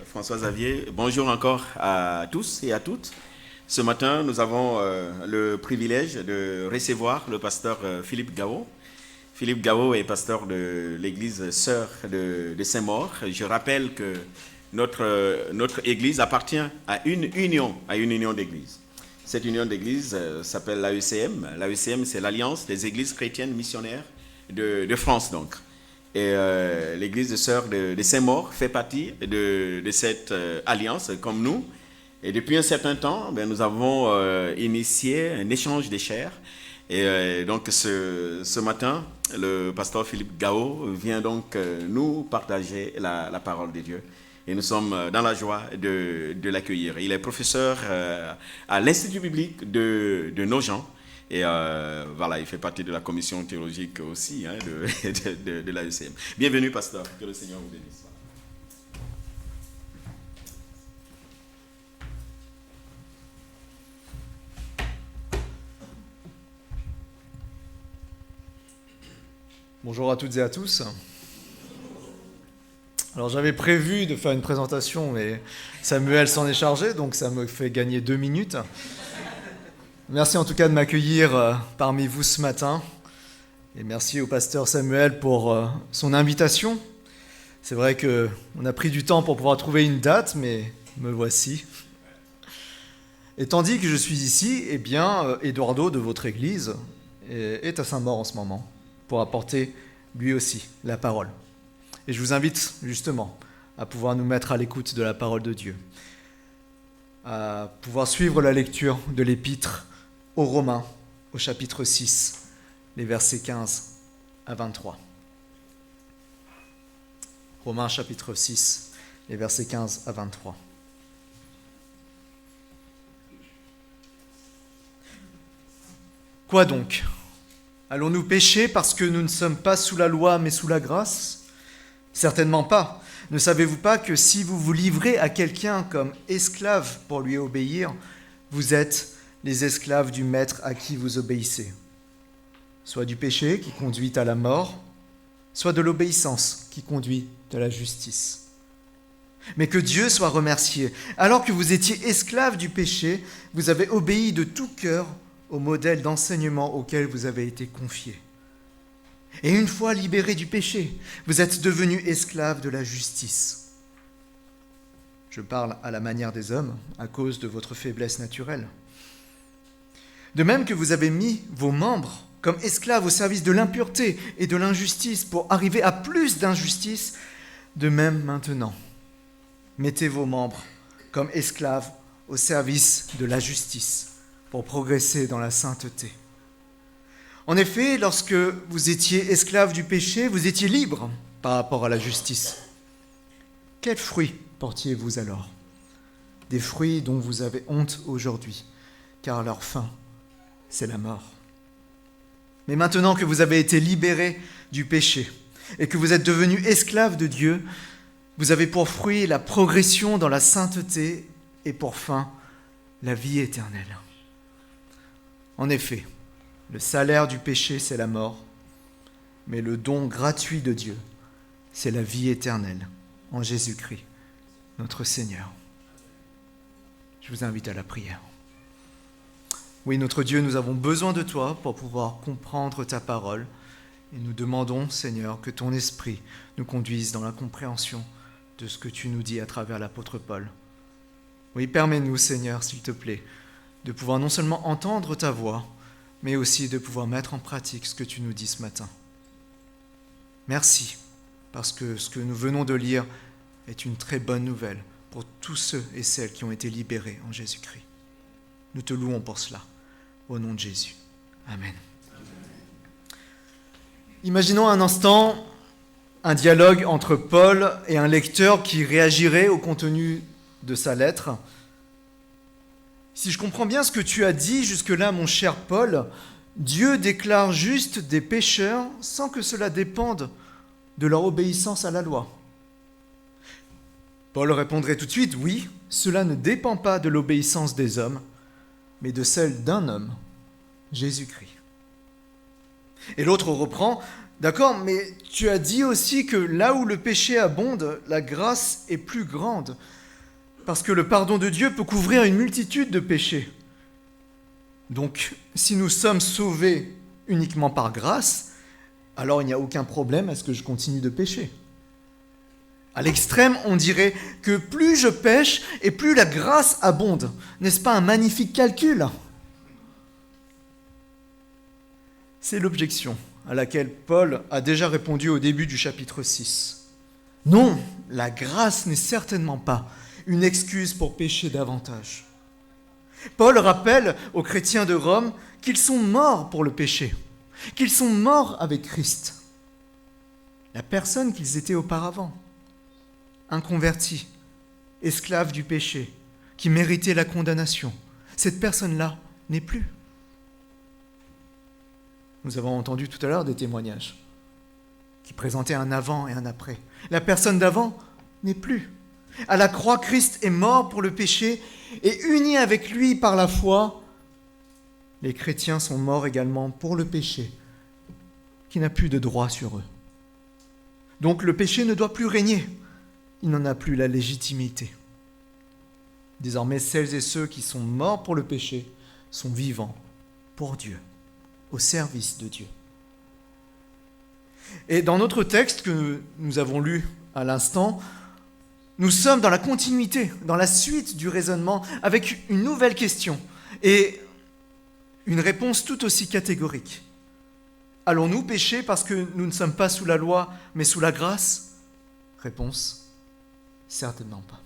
François Xavier, bonjour encore à tous et à toutes. Ce matin, nous avons le privilège de recevoir le pasteur Philippe Gao. Philippe Gao est pasteur de l'église Sœur de Saint-Maur. Je rappelle que notre église appartient à une union d'églises. Cette union d'églises s'appelle l'AECM. L'AECM, c'est l'Alliance des églises chrétiennes missionnaires de France, donc. Et l'église de Sœurs de Saint-Maur fait partie de cette alliance, comme nous. Et depuis un certain temps, nous avons initié un échange des chairs. Et donc ce matin, le pasteur Philippe Gao vient donc nous partager la parole de Dieu. Et nous sommes dans la joie de l'accueillir. Il est professeur à l'Institut biblique de Nogent. Et voilà, il fait partie de la commission théologique aussi de l'AECM. Bienvenue, pasteur. Que le Seigneur vous bénisse. Bonjour à toutes et à tous. Alors j'avais prévu de faire une présentation, mais Samuel s'en est chargé, donc ça me fait gagner 2 minutes. Merci en tout cas de m'accueillir parmi vous ce matin. Et merci au pasteur Samuel pour son invitation. C'est vrai qu'on a pris du temps pour pouvoir trouver une date, mais me voici. Et tandis que je suis ici, eh bien, Eduardo de votre église est à Saint-Maur en ce moment pour apporter lui aussi la parole. Et je vous invite justement à pouvoir nous mettre à l'écoute de la parole de Dieu, à pouvoir suivre la lecture de l'épître aux Romains, au chapitre 6, les versets 15 à 23. Romains chapitre 6, les versets 15 à 23. Quoi donc ? Allons-nous pécher parce que nous ne sommes pas sous la loi mais sous la grâce ? Certainement pas. Ne savez-vous pas que si vous vous livrez à quelqu'un comme esclave pour lui obéir, vous êtes les esclaves du maître à qui vous obéissez, soit du péché qui conduit à la mort, soit de l'obéissance qui conduit à la justice. Mais que Dieu soit remercié. Alors que vous étiez esclaves du péché, vous avez obéi de tout cœur au modèle d'enseignement auquel vous avez été confiés. Et une fois libérés du péché, vous êtes devenus esclaves de la justice. Je parle à la manière des hommes à cause de votre faiblesse naturelle. De même que vous avez mis vos membres comme esclaves au service de l'impureté et de l'injustice pour arriver à plus d'injustice, de même maintenant, mettez vos membres comme esclaves au service de la justice pour progresser dans la sainteté. En effet, lorsque vous étiez esclaves du péché, vous étiez libres par rapport à la justice. Quels fruits portiez-vous alors ? Des fruits dont vous avez honte aujourd'hui, car leur fin, c'est la mort. Mais maintenant que vous avez été libérés du péché et que vous êtes devenus esclaves de Dieu, vous avez pour fruit la progression dans la sainteté et pour fin la vie éternelle. En effet, le salaire du péché, c'est la mort, mais le don gratuit de Dieu, c'est la vie éternelle en Jésus-Christ, notre Seigneur. Je vous invite à la prière. Oui, notre Dieu, nous avons besoin de toi pour pouvoir comprendre ta parole et nous demandons, Seigneur, que ton esprit nous conduise dans la compréhension de ce que tu nous dis à travers l'apôtre Paul. Oui, permets-nous, Seigneur, s'il te plaît, de pouvoir non seulement entendre ta voix, mais aussi de pouvoir mettre en pratique ce que tu nous dis ce matin. Merci, parce que ce que nous venons de lire est une très bonne nouvelle pour tous ceux et celles qui ont été libérés en Jésus-Christ. Nous te louons pour cela, au nom de Jésus. Amen. Imaginons un instant un dialogue entre Paul et un lecteur qui réagirait au contenu de sa lettre. Si je comprends bien ce que tu as dit jusque-là, mon cher Paul, Dieu déclare juste des pécheurs sans que cela dépende de leur obéissance à la loi. Paul répondrait tout de suite, oui, cela ne dépend pas de l'obéissance des hommes, mais de celle d'un homme, Jésus-Christ. Et l'autre reprend, D'accord, mais tu as dit aussi que là où le péché abonde, la grâce est plus grande. Parce que le pardon de Dieu peut couvrir une multitude de péchés. Donc, si nous sommes sauvés uniquement par grâce, alors il n'y a aucun problème à ce que je continue de pécher. À l'extrême, on dirait que plus je pêche et plus la grâce abonde. N'est-ce pas un magnifique calcul ? C'est l'objection à laquelle Paul a déjà répondu au début du chapitre 6. Non, la grâce n'est certainement pas une excuse pour pécher davantage. Paul rappelle aux chrétiens de Rome qu'ils sont morts pour le péché, qu'ils sont morts avec Christ, la personne qu'ils étaient auparavant. Inconverti, esclave du péché, qui méritait la condamnation. Cette personne-là n'est plus. Nous avons entendu tout à l'heure des témoignages qui présentaient un avant et un après. La personne d'avant n'est plus. À la croix, Christ est mort pour le péché et unis avec lui par la foi, les chrétiens sont morts également pour le péché, qui n'a plus de droit sur eux. Donc le péché ne doit plus régner. Il n'en a plus la légitimité. Désormais, celles et ceux qui sont morts pour le péché sont vivants pour Dieu, au service de Dieu. Et dans notre texte que nous avons lu à l'instant, nous sommes dans la continuité, dans la suite du raisonnement, avec une nouvelle question et une réponse tout aussi catégorique. Allons-nous pécher parce que nous ne sommes pas sous la loi, mais sous la grâce ? Réponse : certainement pas.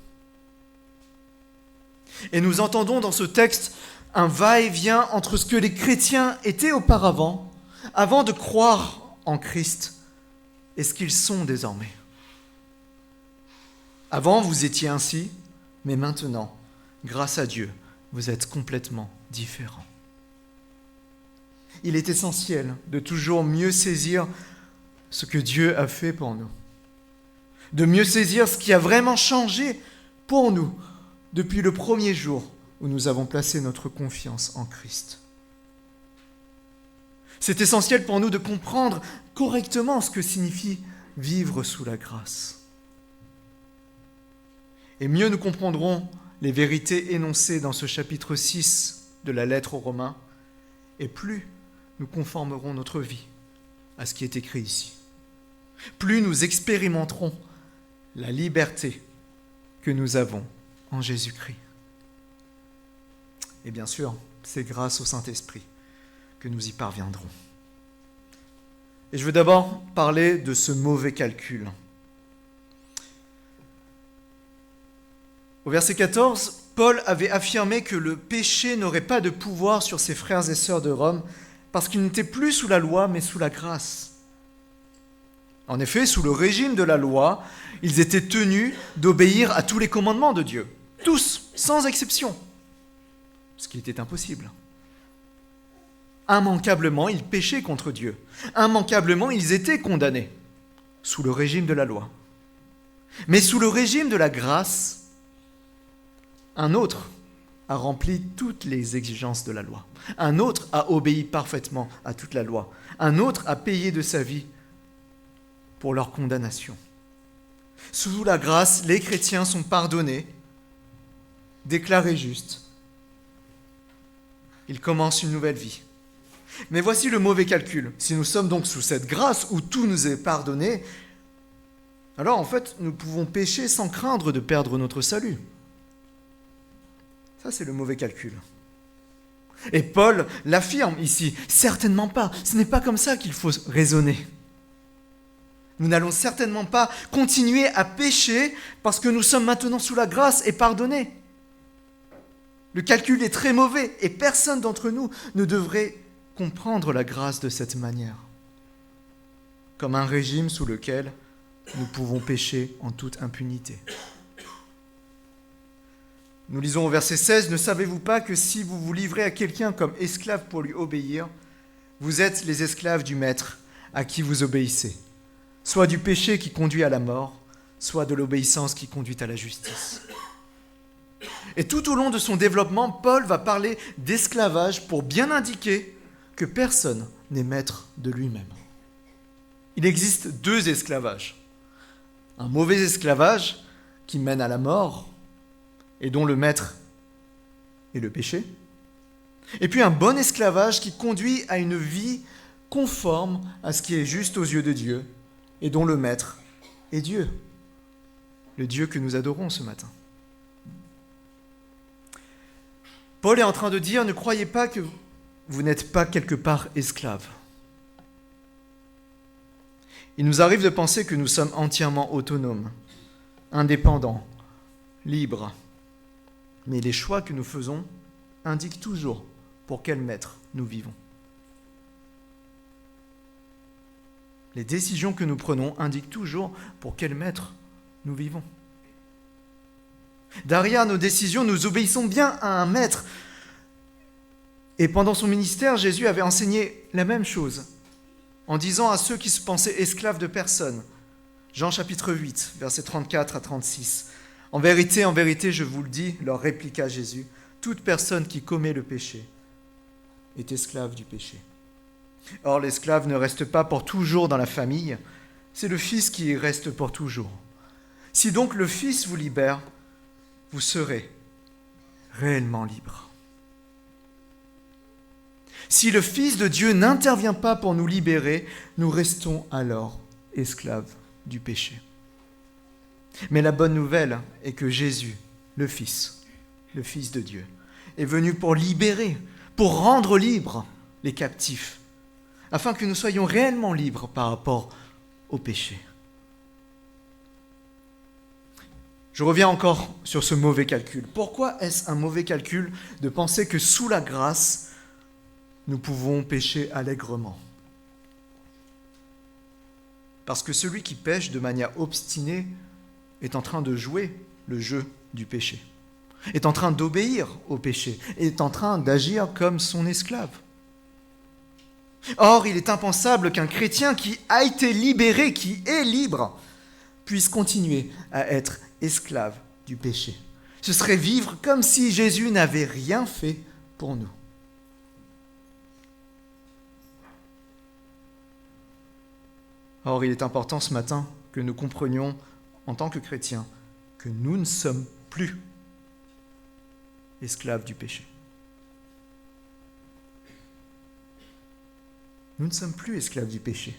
Et nous entendons dans ce texte un va-et-vient entre ce que les chrétiens étaient auparavant, avant de croire en Christ, et ce qu'ils sont désormais. Avant, vous étiez ainsi, mais maintenant, grâce à Dieu, vous êtes complètement différents. Il est essentiel de toujours mieux saisir ce que Dieu a fait pour nous, de mieux saisir ce qui a vraiment changé pour nous depuis le premier jour où nous avons placé notre confiance en Christ. C'est essentiel pour nous de comprendre correctement ce que signifie vivre sous la grâce. Et mieux nous comprendrons les vérités énoncées dans ce chapitre 6 de la lettre aux Romains, et plus nous conformerons notre vie à ce qui est écrit ici. Plus nous expérimenterons la liberté que nous avons en Jésus-Christ. Et bien sûr, c'est grâce au Saint-Esprit que nous y parviendrons. Et je veux d'abord parler de ce mauvais calcul. Au verset 14, Paul avait affirmé que le péché n'aurait pas de pouvoir sur ses frères et sœurs de Rome parce qu'ils n'étaient plus sous la loi mais sous la grâce. En effet, sous le régime de la loi, ils étaient tenus d'obéir à tous les commandements de Dieu, tous, sans exception, ce qui était impossible. Immanquablement, ils péchaient contre Dieu. Immanquablement, ils étaient condamnés sous le régime de la loi. Mais sous le régime de la grâce, un autre a rempli toutes les exigences de la loi. Un autre a obéi parfaitement à toute la loi. Un autre a payé de sa vie pour leur condamnation. Sous la grâce, les chrétiens sont pardonnés, déclarés justes. Ils commencent une nouvelle vie. Mais voici le mauvais calcul. Si nous sommes donc sous cette grâce où tout nous est pardonné, alors en fait, nous pouvons pécher sans craindre de perdre notre salut. Ça, c'est le mauvais calcul. Et Paul l'affirme ici, certainement pas. Ce n'est pas comme ça qu'il faut raisonner. Nous n'allons certainement pas continuer à pécher parce que nous sommes maintenant sous la grâce et pardonnés. Le calcul est très mauvais et personne d'entre nous ne devrait comprendre la grâce de cette manière, comme un régime sous lequel nous pouvons pécher en toute impunité. Nous lisons au verset 16, « Ne savez-vous pas que si vous vous livrez à quelqu'un comme esclave pour lui obéir, vous êtes les esclaves du maître à qui vous obéissez, soit du péché qui conduit à la mort, soit de l'obéissance qui conduit à la justice. » Et tout au long de son développement, Paul va parler d'esclavage pour bien indiquer que personne n'est maître de lui-même. Il existe deux esclavages. Un mauvais esclavage qui mène à la mort et dont le maître est le péché. Et puis un bon esclavage qui conduit à une vie conforme à ce qui est juste aux yeux de Dieu et dont le maître est Dieu, le Dieu que nous adorons ce matin. Paul est en train de dire, ne croyez pas que vous n'êtes pas quelque part esclaves. Il nous arrive de penser que nous sommes entièrement autonomes, indépendants, libres. Mais les choix que nous faisons indiquent toujours pour quel maître nous vivons. Les décisions que nous prenons indiquent toujours pour quel maître nous vivons. Derrière nos décisions, nous obéissons bien à un maître. Et pendant son ministère, Jésus avait enseigné la même chose, en disant à ceux qui se pensaient esclaves de personne. Jean chapitre 8, versets 34 à 36. En vérité, je vous le dis, leur répliqua Jésus, toute personne qui commet le péché est esclave du péché. Or, l'esclave ne reste pas pour toujours dans la famille, c'est le Fils qui y reste pour toujours. Si donc le Fils vous libère, vous serez réellement libre. Si le Fils de Dieu n'intervient pas pour nous libérer, nous restons alors esclaves du péché. Mais la bonne nouvelle est que Jésus, le Fils de Dieu, est venu pour libérer, pour rendre libres les captifs, afin que nous soyons réellement libres par rapport au péché. Je reviens encore sur ce mauvais calcul. Pourquoi est-ce un mauvais calcul de penser que sous la grâce, nous pouvons pécher allègrement? Parce que celui qui pêche de manière obstinée est en train de jouer le jeu du péché, est en train d'obéir au péché, est en train d'agir comme son esclave. Or, il est impensable qu'un chrétien qui a été libéré, qui est libre, puisse continuer à être esclave du péché. Ce serait vivre comme si Jésus n'avait rien fait pour nous. Or, il est important ce matin que nous comprenions, en tant que chrétiens, que nous ne sommes plus esclaves du péché. Nous ne sommes plus esclaves du péché.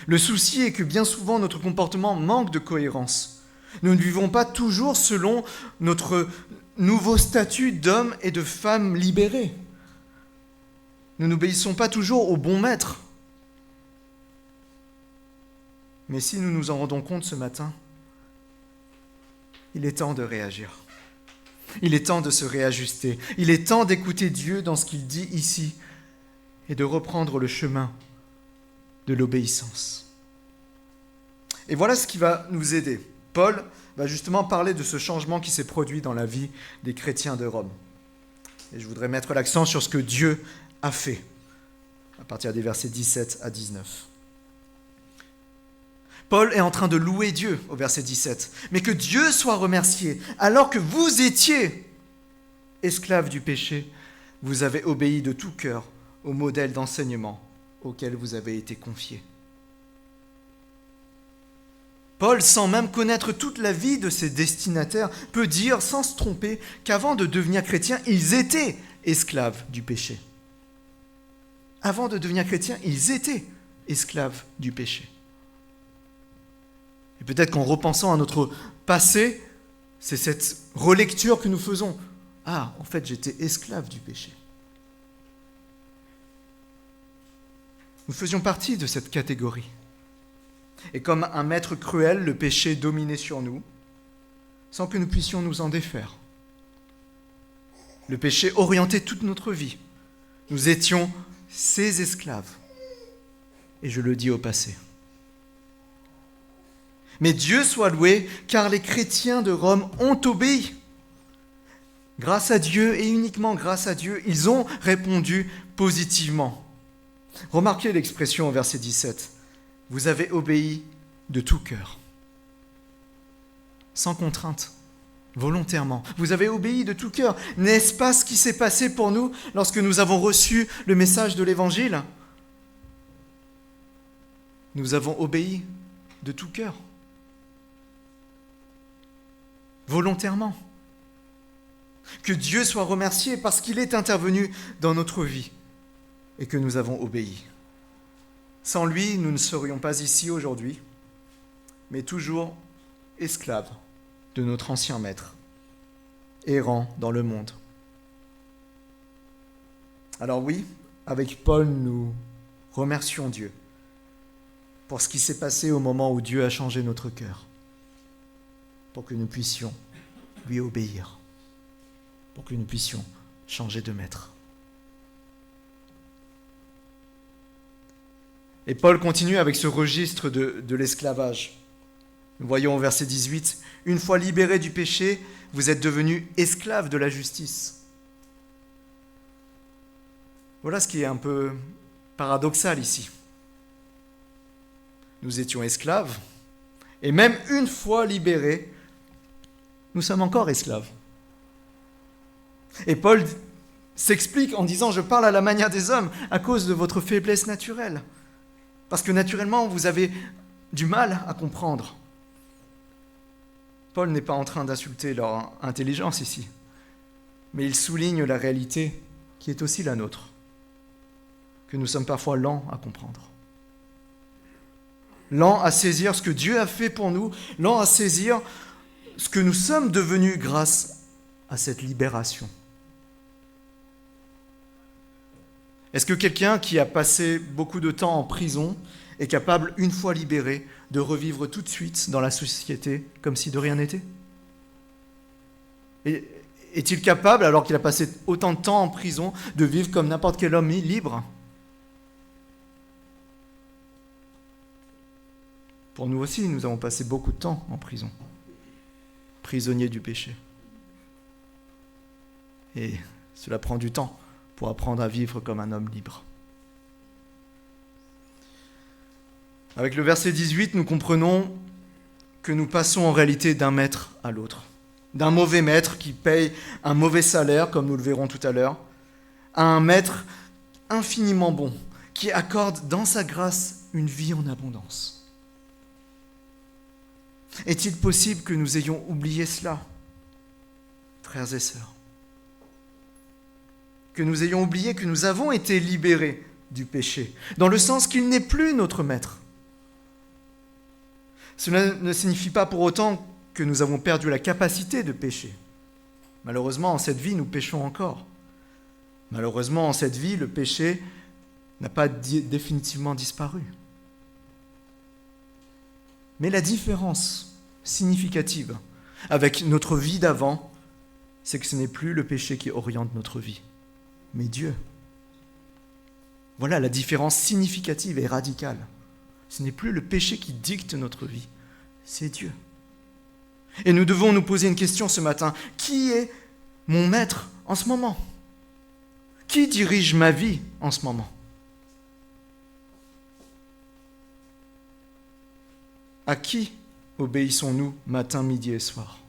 Le souci est que bien souvent notre comportement manque de cohérence. Nous ne vivons pas toujours selon notre nouveau statut d'hommes et de femmes libérés. Nous n'obéissons pas toujours au bon maître. Mais si nous nous en rendons compte ce matin, il est temps de réagir. Il est temps de se réajuster. Il est temps d'écouter Dieu dans ce qu'il dit ici et de reprendre le chemin de l'obéissance. Et voilà ce qui va nous aider. Paul va justement parler de ce changement qui s'est produit dans la vie des chrétiens de Rome. Et je voudrais mettre l'accent sur ce que Dieu a fait, à partir des versets 17 à 19. Paul est en train de louer Dieu au verset 17. Mais que Dieu soit remercié, alors que vous étiez esclaves du péché, vous avez obéi de tout cœur au modèle d'enseignement auquel vous avez été confiés. Paul, sans même connaître toute la vie de ses destinataires, peut dire sans se tromper qu'avant de devenir chrétiens, ils étaient esclaves du péché. Avant de devenir chrétiens, ils étaient esclaves du péché. Et peut-être qu'en repensant à notre passé, c'est cette relecture que nous faisons. Ah, en fait, j'étais esclave du péché. Nous faisions partie de cette catégorie. Et comme un maître cruel, le péché dominait sur nous, sans que nous puissions nous en défaire. Le péché orientait toute notre vie. Nous étions ses esclaves. Et je le dis au passé. Mais Dieu soit loué, car les chrétiens de Rome ont obéi. Grâce à Dieu et uniquement grâce à Dieu, ils ont répondu positivement. Remarquez l'expression au verset 17. Vous avez obéi de tout cœur, sans contrainte, volontairement. Vous avez obéi de tout cœur. N'est-ce pas ce qui s'est passé pour nous lorsque nous avons reçu le message de l'Évangile ? nous avons obéi de tout cœur, volontairement. Que Dieu soit remercié parce qu'il est intervenu dans notre vie et que nous avons obéi. Sans lui, nous ne serions pas ici aujourd'hui, mais toujours esclaves de notre ancien maître, errant dans le monde. Alors oui, avec Paul, nous remercions Dieu pour ce qui s'est passé au moment où Dieu a changé notre cœur, pour que nous puissions lui obéir, pour que nous puissions changer de maître. Et Paul continue avec ce registre de l'esclavage. Nous voyons au verset 18, « Une fois libérés du péché, vous êtes devenus esclaves de la justice. » Voilà ce qui est un peu paradoxal ici. Nous étions esclaves, et même une fois libérés, nous sommes encore esclaves. Et Paul s'explique en disant « Je parle à la manière des hommes à cause de votre faiblesse naturelle. » Parce que naturellement, vous avez du mal à comprendre. Paul n'est pas en train d'insulter leur intelligence ici, mais il souligne la réalité qui est aussi la nôtre, que nous sommes parfois lents à comprendre. Lents à saisir ce que Dieu a fait pour nous, lents à saisir ce que nous sommes devenus grâce à cette libération. Est-ce que quelqu'un qui a passé beaucoup de temps en prison est capable, une fois libéré, de revivre tout de suite dans la société comme si de rien n'était ? Est-il capable, alors qu'il a passé autant de temps en prison, de vivre comme n'importe quel homme libre ? Pour nous aussi, nous avons passé beaucoup de temps en prison, prisonniers du péché. Et cela prend du temps pour apprendre à vivre comme un homme libre. Avec le verset 18, nous comprenons que nous passons en réalité d'un maître à l'autre, d'un mauvais maître qui paye un mauvais salaire, comme nous le verrons tout à l'heure, à un maître infiniment bon, qui accorde dans sa grâce une vie en abondance. Est-il possible que nous ayons oublié cela, frères et sœurs ? Que nous ayons oublié que nous avons été libérés du péché, dans le sens qu'il n'est plus notre maître. Cela ne signifie pas pour autant que nous avons perdu la capacité de pécher. Malheureusement, en cette vie, nous péchons encore. Malheureusement, en cette vie, le péché n'a pas définitivement disparu. Mais la différence significative avec notre vie d'avant, c'est que ce n'est plus le péché qui oriente notre vie, mais Dieu. Voilà la différence significative et radicale. Ce n'est plus le péché qui dicte notre vie, c'est Dieu. Et nous devons nous poser une question ce matin. Qui est mon maître en ce moment ? Qui dirige ma vie en ce moment ? À qui obéissons-nous matin, midi et soir ?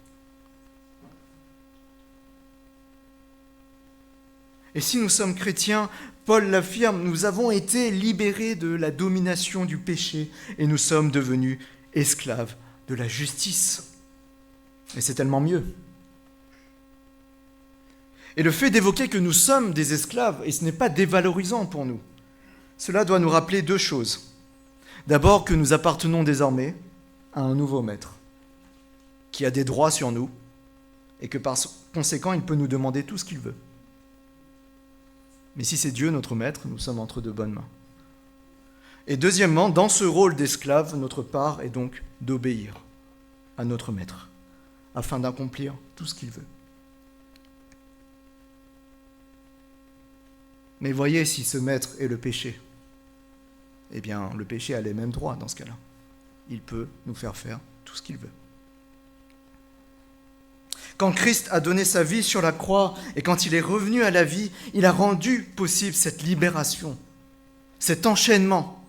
Et si nous sommes chrétiens, Paul l'affirme, nous avons été libérés de la domination du péché et nous sommes devenus esclaves de la justice. Et c'est tellement mieux. Et le fait d'évoquer que nous sommes des esclaves, et ce n'est pas dévalorisant pour nous, cela doit nous rappeler deux choses. D'abord que nous appartenons désormais à un nouveau maître, qui a des droits sur nous, et que par conséquent, il peut nous demander tout ce qu'il veut. Mais si c'est Dieu notre maître, nous sommes entre de bonnes mains. Et deuxièmement, dans ce rôle d'esclave, notre part est donc d'obéir à notre maître, afin d'accomplir tout ce qu'il veut. Mais voyez, si ce maître est le péché, eh bien, le péché a les mêmes droits dans ce cas-là. Il peut nous faire tout ce qu'il veut. Quand Christ a donné sa vie sur la croix et quand il est revenu à la vie, il a rendu possible cette libération, cet enchaînement,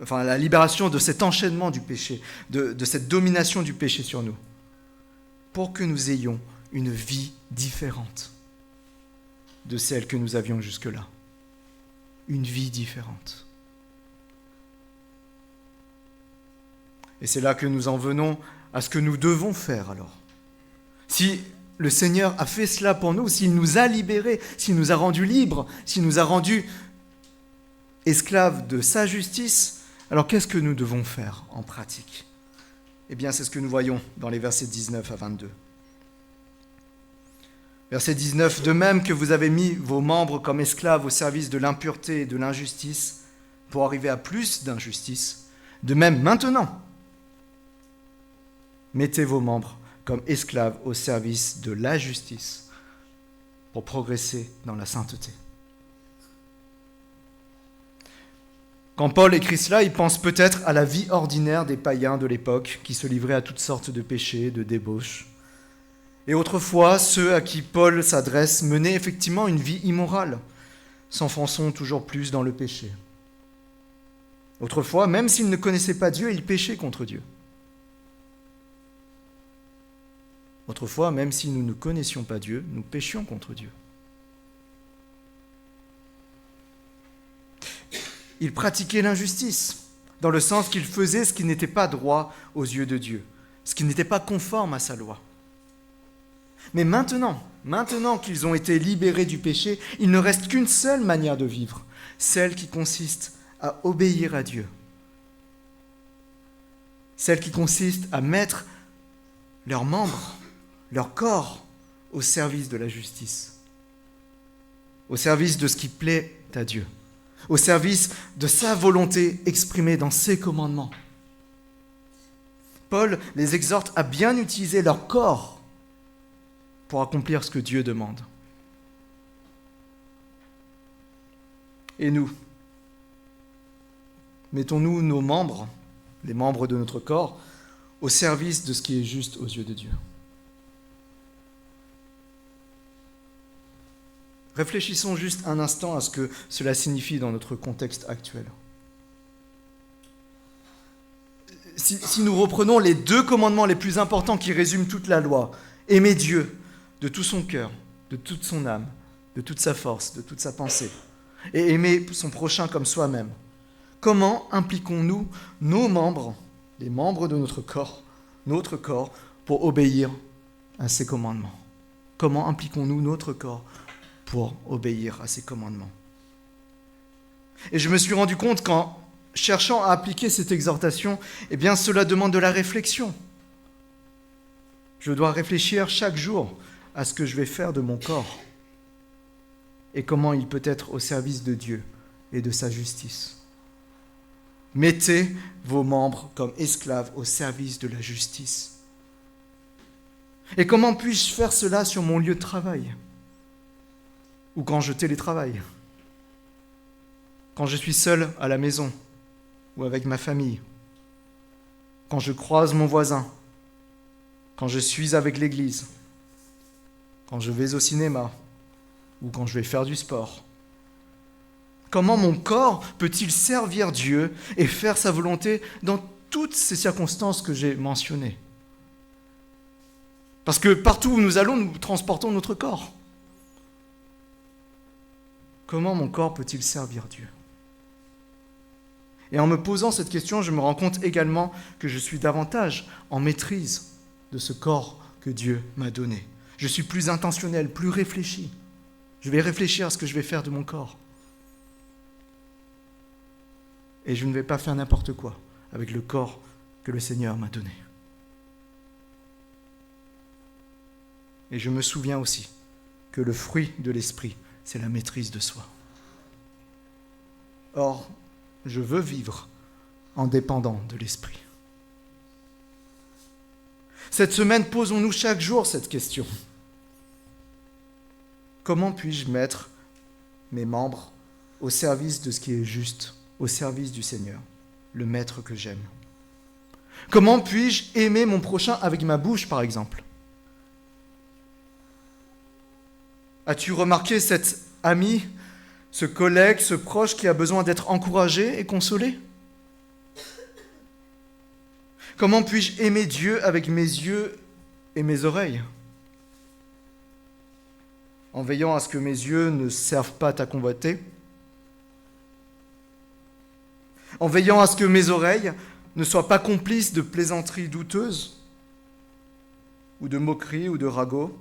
enfin la libération de cet enchaînement du péché, de cette domination du péché sur nous, pour que nous ayons une vie différente de celle que nous avions jusque-là. Une vie différente. Et c'est là que nous en venons à ce que nous devons faire alors. Si le Seigneur a fait cela pour nous, s'il nous a libérés, s'il nous a rendus libres, s'il nous a rendus esclaves de sa justice, alors qu'est-ce que nous devons faire en pratique ? Eh bien, c'est ce que nous voyons dans les versets 19 à 22. Verset 19, « De même que vous avez mis vos membres comme esclaves au service de l'impureté et de l'injustice, pour arriver à plus d'injustice, de même maintenant, mettez vos membres comme esclaves au service de la justice, pour progresser dans la sainteté. » Quand Paul écrit cela, il pense peut-être à la vie ordinaire des païens de l'époque qui se livraient à toutes sortes de péchés, de débauches. Et autrefois, ceux à qui Paul s'adresse menaient effectivement une vie immorale, s'enfonçant toujours plus dans le péché. Autrefois, même s'ils ne connaissaient pas Dieu, ils péchaient contre Dieu. Autrefois, même si nous ne connaissions pas Dieu, nous péchions contre Dieu. Ils pratiquaient l'injustice, dans le sens qu'ils faisaient ce qui n'était pas droit aux yeux de Dieu, ce qui n'était pas conforme à sa loi. Mais maintenant qu'ils ont été libérés du péché, il ne reste qu'une seule manière de vivre, celle qui consiste à obéir à Dieu. Celle qui consiste à mettre leurs membres, leur corps, au service de la justice, au service de ce qui plaît à Dieu, au service de sa volonté exprimée dans ses commandements. Paul les exhorte à bien utiliser leur corps pour accomplir ce que Dieu demande. Et nous, mettons-nous nos membres, les membres de notre corps, au service de ce qui est juste aux yeux de Dieu. Réfléchissons juste un instant à ce que cela signifie dans notre contexte actuel. Si nous reprenons les 2 commandements les plus importants qui résument toute la loi, aimer Dieu de tout son cœur, de toute son âme, de toute sa force, de toute sa pensée, et aimer son prochain comme soi-même, comment impliquons-nous nos membres, les membres de notre corps, pour obéir à ces commandements ? Comment impliquons-nous notre corps pour obéir à ces commandements ? Et je me suis rendu compte qu'en cherchant à appliquer cette exhortation, eh bien cela demande de la réflexion. Je dois réfléchir chaque jour à ce que je vais faire de mon corps et comment il peut être au service de Dieu et de sa justice. Mettez vos membres comme esclaves au service de la justice. Et comment puis-je faire cela sur mon lieu de travail ? Ou quand je télétravaille ? Quand je suis seul à la maison ou avec ma famille ? Quand je croise mon voisin ? Quand je suis avec l'église ? Quand je vais au cinéma ? Ou quand je vais faire du sport ? Comment mon corps peut-il servir Dieu et faire sa volonté dans toutes ces circonstances que j'ai mentionnées ? Parce que partout où nous allons, nous transportons notre corps. Comment mon corps peut-il servir Dieu ? Et en me posant cette question, je me rends compte également que je suis davantage en maîtrise de ce corps que Dieu m'a donné. Je suis plus intentionnel, plus réfléchi. Je vais réfléchir à ce que je vais faire de mon corps. Et je ne vais pas faire n'importe quoi avec le corps que le Seigneur m'a donné. Et je me souviens aussi que le fruit de l'esprit, c'est la maîtrise de soi. Or, je veux vivre en dépendant de l'esprit. Cette semaine, posons-nous chaque jour cette question. Comment puis-je mettre mes membres au service de ce qui est juste, au service du Seigneur, le Maître que j'aime ? Comment puis-je aimer mon prochain avec ma bouche, par exemple ? As-tu remarqué cet ami, ce collègue, ce proche qui a besoin d'être encouragé et consolé ? Comment puis-je aimer Dieu avec mes yeux et mes oreilles ? En veillant à ce que mes yeux ne servent pas à convoiter ? En veillant à ce que mes oreilles ne soit pas complice de plaisanteries douteuses, ou de moqueries, ou de ragots.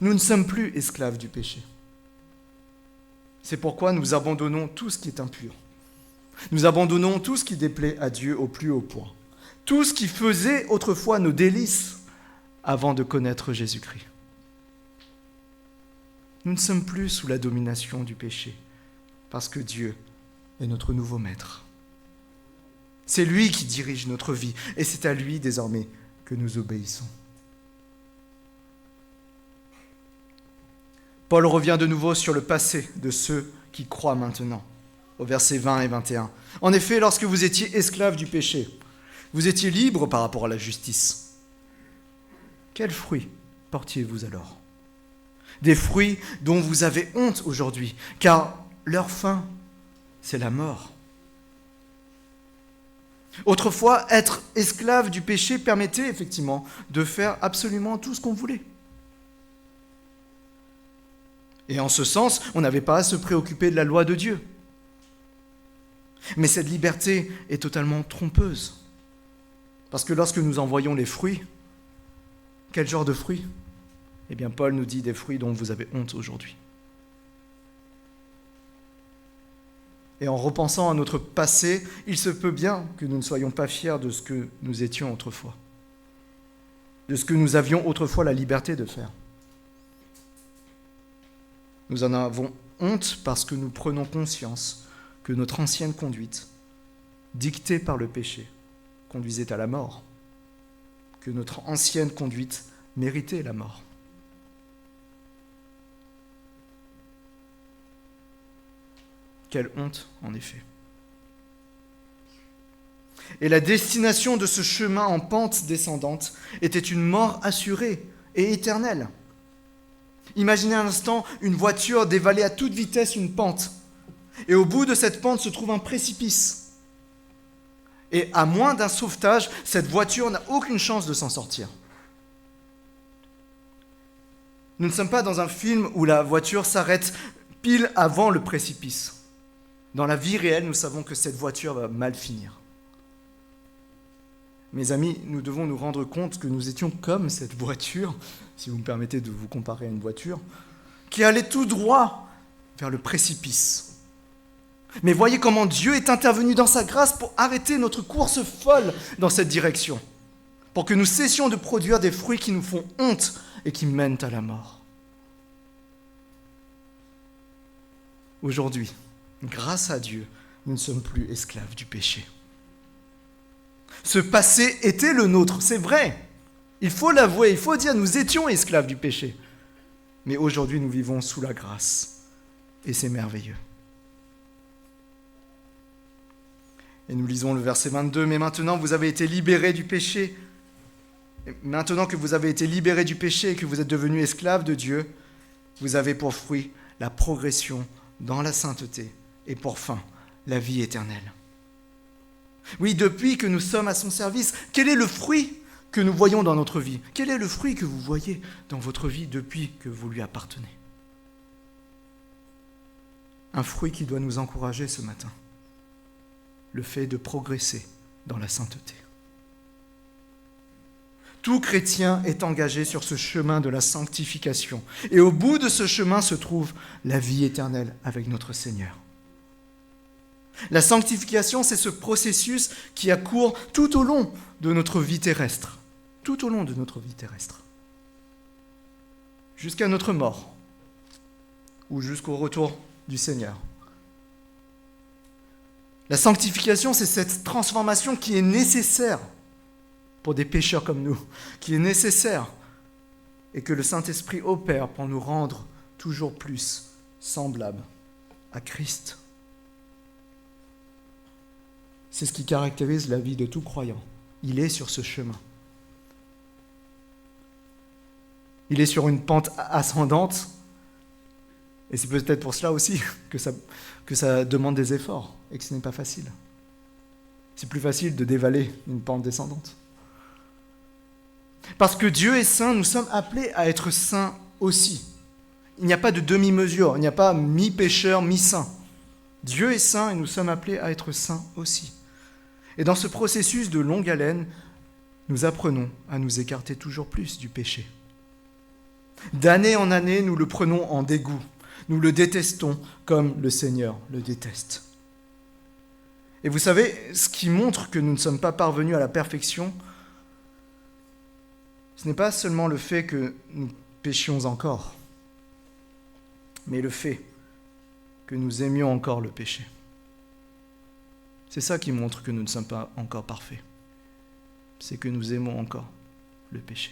Nous ne sommes plus esclaves du péché. C'est pourquoi nous abandonnons tout ce qui est impur. Nous abandonnons tout ce qui déplaît à Dieu au plus haut point. Tout ce qui faisait autrefois nos délices avant de connaître Jésus-Christ. Nous ne sommes plus sous la domination du péché, parce que Dieu est notre nouveau maître. C'est lui qui dirige notre vie, et c'est à lui désormais que nous obéissons. Paul revient de nouveau sur le passé de ceux qui croient maintenant, au versets 20 et 21. En effet, lorsque vous étiez esclaves du péché, vous étiez libres par rapport à la justice. Quels fruits portiez-vous alors ? Des fruits dont vous avez honte aujourd'hui, car leur fin, c'est la mort. Autrefois, être esclave du péché permettait effectivement de faire absolument tout ce qu'on voulait. Et en ce sens, on n'avait pas à se préoccuper de la loi de Dieu. Mais cette liberté est totalement trompeuse. Parce que lorsque nous en voyons les fruits, quel genre de fruits ? Eh bien, Paul nous dit des fruits dont vous avez honte aujourd'hui. Et en repensant à notre passé, il se peut bien que nous ne soyons pas fiers de ce que nous étions autrefois, de ce que nous avions autrefois la liberté de faire. Nous en avons honte parce que nous prenons conscience que notre ancienne conduite, dictée par le péché, conduisait à la mort, que notre ancienne conduite méritait la mort. Quelle honte, en effet. Et la destination de ce chemin en pente descendante était une mort assurée et éternelle. Imaginez un instant une voiture dévaler à toute vitesse une pente. Et au bout de cette pente se trouve un précipice. Et à moins d'un sauvetage, cette voiture n'a aucune chance de s'en sortir. Nous ne sommes pas dans un film où la voiture s'arrête pile avant le précipice. Dans la vie réelle, nous savons que cette voiture va mal finir. Mes amis, nous devons nous rendre compte que nous étions comme cette voiture, si vous me permettez de vous comparer à une voiture, qui allait tout droit vers le précipice. Mais voyez comment Dieu est intervenu dans sa grâce pour arrêter notre course folle dans cette direction, pour que nous cessions de produire des fruits qui nous font honte et qui mènent à la mort. Aujourd'hui, grâce à Dieu, nous ne sommes plus esclaves du péché. Ce passé était le nôtre, c'est vrai. Il faut l'avouer, il faut dire, nous étions esclaves du péché. Mais aujourd'hui, nous vivons sous la grâce. Et c'est merveilleux. Et nous lisons le verset 22. Mais maintenant, vous avez été libérés du péché. Maintenant que vous avez été libérés du péché et que vous êtes devenus esclaves de Dieu, vous avez pour fruit la progression dans la sainteté et pour fin, la vie éternelle. Oui, depuis que nous sommes à son service, quel est le fruit que nous voyons dans notre vie ? Quel est le fruit que vous voyez dans votre vie depuis que vous lui appartenez ? Un fruit qui doit nous encourager ce matin. Le fait de progresser dans la sainteté. Tout chrétien est engagé sur ce chemin de la sanctification. Et au bout de ce chemin se trouve la vie éternelle avec notre Seigneur. La sanctification, c'est ce processus qui accourt tout au long de notre vie terrestre. Tout au long de notre vie terrestre. Jusqu'à notre mort. Ou jusqu'au retour du Seigneur. La sanctification, c'est cette transformation qui est nécessaire pour des pécheurs comme nous, qui est nécessaire et que le Saint-Esprit opère pour nous rendre toujours plus semblables à Christ. C'est ce qui caractérise la vie de tout croyant. Il est sur ce chemin. Il est sur une pente ascendante, et c'est peut-être pour cela aussi que ça demande des efforts et que ce n'est pas facile. C'est plus facile de dévaler une pente descendante. Parce que Dieu est saint, nous sommes appelés à être saints aussi. Il n'y a pas de demi-mesure, il n'y a pas mi-pécheur, mi-saint. Dieu est saint et nous sommes appelés à être saints aussi. Et dans ce processus de longue haleine, nous apprenons à nous écarter toujours plus du péché. D'année en année, nous le prenons en dégoût. Nous le détestons comme le Seigneur le déteste. Et vous savez, ce qui montre que nous ne sommes pas parvenus à la perfection, ce n'est pas seulement le fait que nous péchions encore, mais le fait que nous aimions encore le péché. C'est ça qui montre que nous ne sommes pas encore parfaits. C'est que nous aimons encore le péché.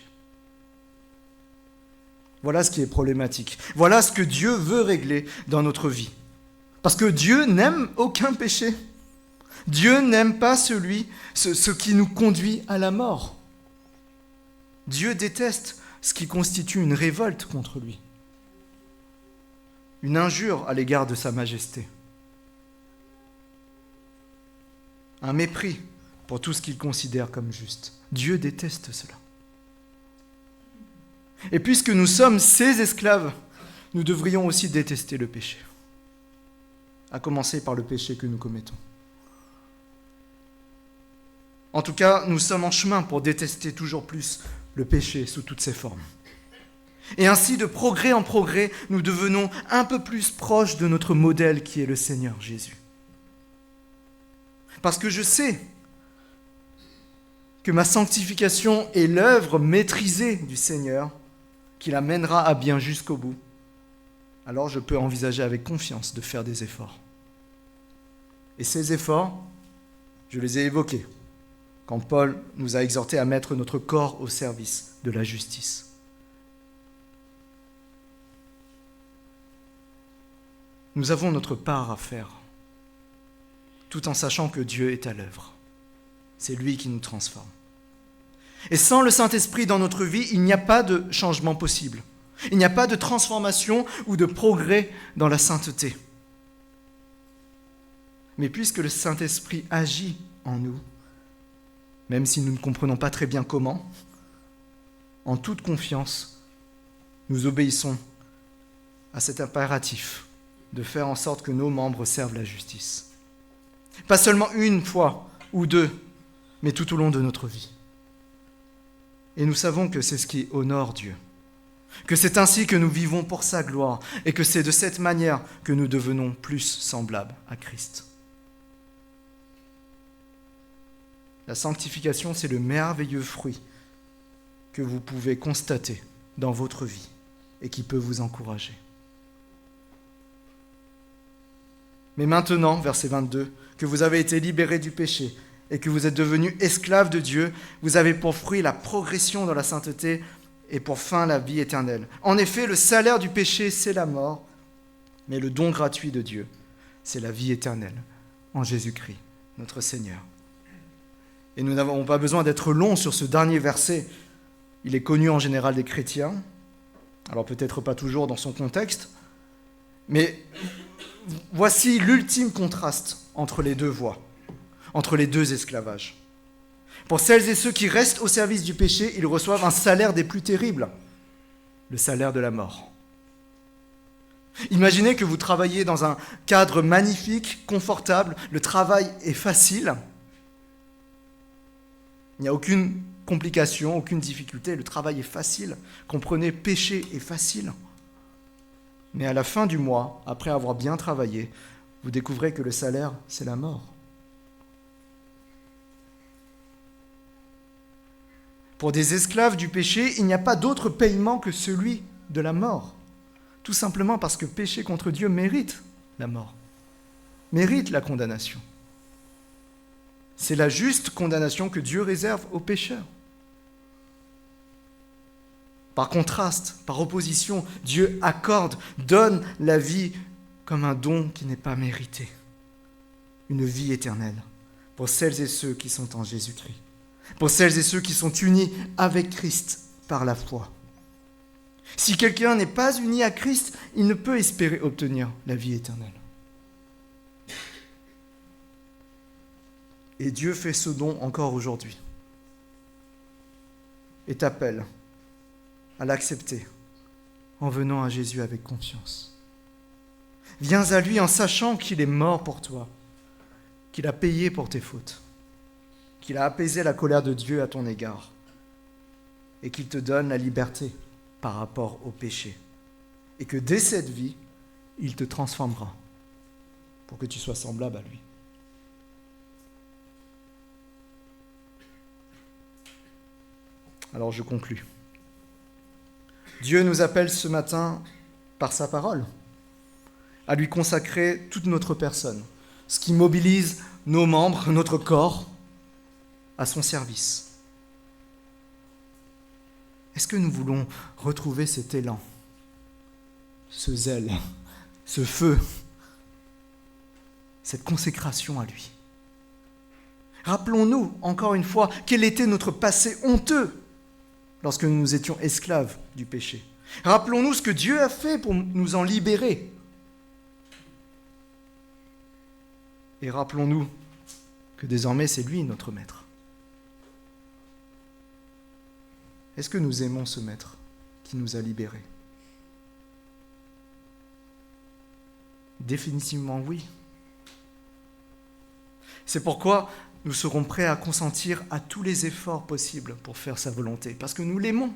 Voilà ce qui est problématique. Voilà ce que Dieu veut régler dans notre vie. Parce que Dieu n'aime aucun péché. Dieu n'aime pas ce qui nous conduit à la mort. Dieu déteste ce qui constitue une révolte contre lui, une injure à l'égard de sa majesté, un mépris pour tout ce qu'il considère comme juste. Dieu déteste cela. Et puisque nous sommes ses esclaves, nous devrions aussi détester le péché, à commencer par le péché que nous commettons. En tout cas, nous sommes en chemin pour détester toujours plus le péché sous toutes ses formes. Et ainsi, de progrès en progrès, nous devenons un peu plus proches de notre modèle qui est le Seigneur Jésus. Parce que je sais que ma sanctification est l'œuvre maîtrisée du Seigneur qui la mènera à bien jusqu'au bout. Alors je peux envisager avec confiance de faire des efforts. Et ces efforts, je les ai évoqués quand Paul nous a exhortés à mettre notre corps au service de la justice. Nous avons notre part à faire, tout en sachant que Dieu est à l'œuvre. C'est lui qui nous transforme. Et sans le Saint-Esprit dans notre vie, il n'y a pas de changement possible. Il n'y a pas de transformation ou de progrès dans la sainteté. Mais puisque le Saint-Esprit agit en nous, même si nous ne comprenons pas très bien comment, en toute confiance, nous obéissons à cet impératif de faire en sorte que nos membres servent la justice. Pas seulement une fois ou deux, mais tout au long de notre vie. Et nous savons que c'est ce qui honore Dieu, que c'est ainsi que nous vivons pour sa gloire, et que c'est de cette manière que nous devenons plus semblables à Christ. La sanctification, c'est le merveilleux fruit que vous pouvez constater dans votre vie et qui peut vous encourager. Mais maintenant, verset 22, que vous avez été libérés du péché et que vous êtes devenus esclaves de Dieu, vous avez pour fruit la progression dans la sainteté et pour fin la vie éternelle. En effet, le salaire du péché, c'est la mort, mais le don gratuit de Dieu, c'est la vie éternelle en Jésus-Christ, notre Seigneur. Et nous n'avons pas besoin d'être longs sur ce dernier verset. Il est connu en général des chrétiens, alors peut-être pas toujours dans son contexte, mais voici l'ultime contraste entre les deux voies, entre les deux esclavages. Pour celles et ceux qui restent au service du péché, ils reçoivent un salaire des plus terribles, le salaire de la mort. Imaginez que vous travaillez dans un cadre magnifique, confortable, le travail est facile. Il n'y a aucune complication, aucune difficulté, le travail est facile. Comprenez, péché est facile. Mais à la fin du mois, après avoir bien travaillé, vous découvrez que le salaire, c'est la mort. Pour des esclaves du péché, il n'y a pas d'autre paiement que celui de la mort. Tout simplement parce que pécher contre Dieu mérite la mort, mérite la condamnation. C'est la juste condamnation que Dieu réserve aux pécheurs. Par contraste, par opposition, Dieu accorde, donne la vie comme un don qui n'est pas mérité. Une vie éternelle pour celles et ceux qui sont en Jésus-Christ. Pour celles et ceux qui sont unis avec Christ par la foi. Si quelqu'un n'est pas uni à Christ, il ne peut espérer obtenir la vie éternelle. Et Dieu fait ce don encore aujourd'hui et t'appelle à l'accepter en venant à Jésus avec confiance. Viens à lui en sachant qu'il est mort pour toi, qu'il a payé pour tes fautes, qu'il a apaisé la colère de Dieu à ton égard et qu'il te donne la liberté par rapport au péché. Et que dès cette vie, il te transformera pour que tu sois semblable à lui. Alors je conclus. Dieu nous appelle ce matin par sa parole à lui consacrer toute notre personne, ce qui mobilise nos membres, notre corps, à son service. Est-ce que nous voulons retrouver cet élan, ce zèle, ce feu, cette consécration à lui? Rappelons-nous, encore une fois, quel était notre passé honteux lorsque nous étions esclaves du péché. Rappelons-nous ce que Dieu a fait pour nous en libérer. Et rappelons-nous que désormais c'est lui notre maître. Est-ce que nous aimons ce maître qui nous a libérés? Définitivement oui. C'est pourquoi nous serons prêts à consentir à tous les efforts possibles pour faire sa volonté, parce que nous l'aimons.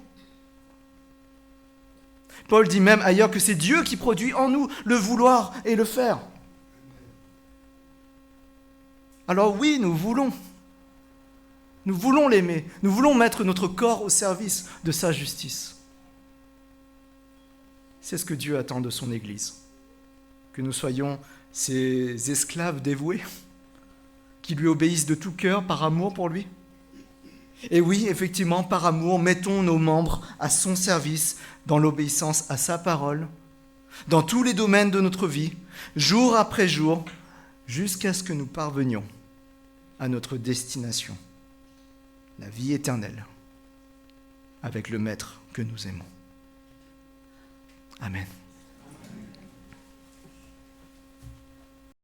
Paul dit même ailleurs que c'est Dieu qui produit en nous le vouloir et le faire. Alors oui, nous voulons l'aimer, nous voulons mettre notre corps au service de sa justice. C'est ce que Dieu attend de son Église, que nous soyons ses esclaves dévoués, qui lui obéissent de tout cœur par amour pour lui. Et oui, effectivement, par amour, mettons nos membres à son service dans l'obéissance à sa parole, dans tous les domaines de notre vie, jour après jour, jusqu'à ce que nous parvenions à notre destination, la vie éternelle, avec le Maître que nous aimons. Amen.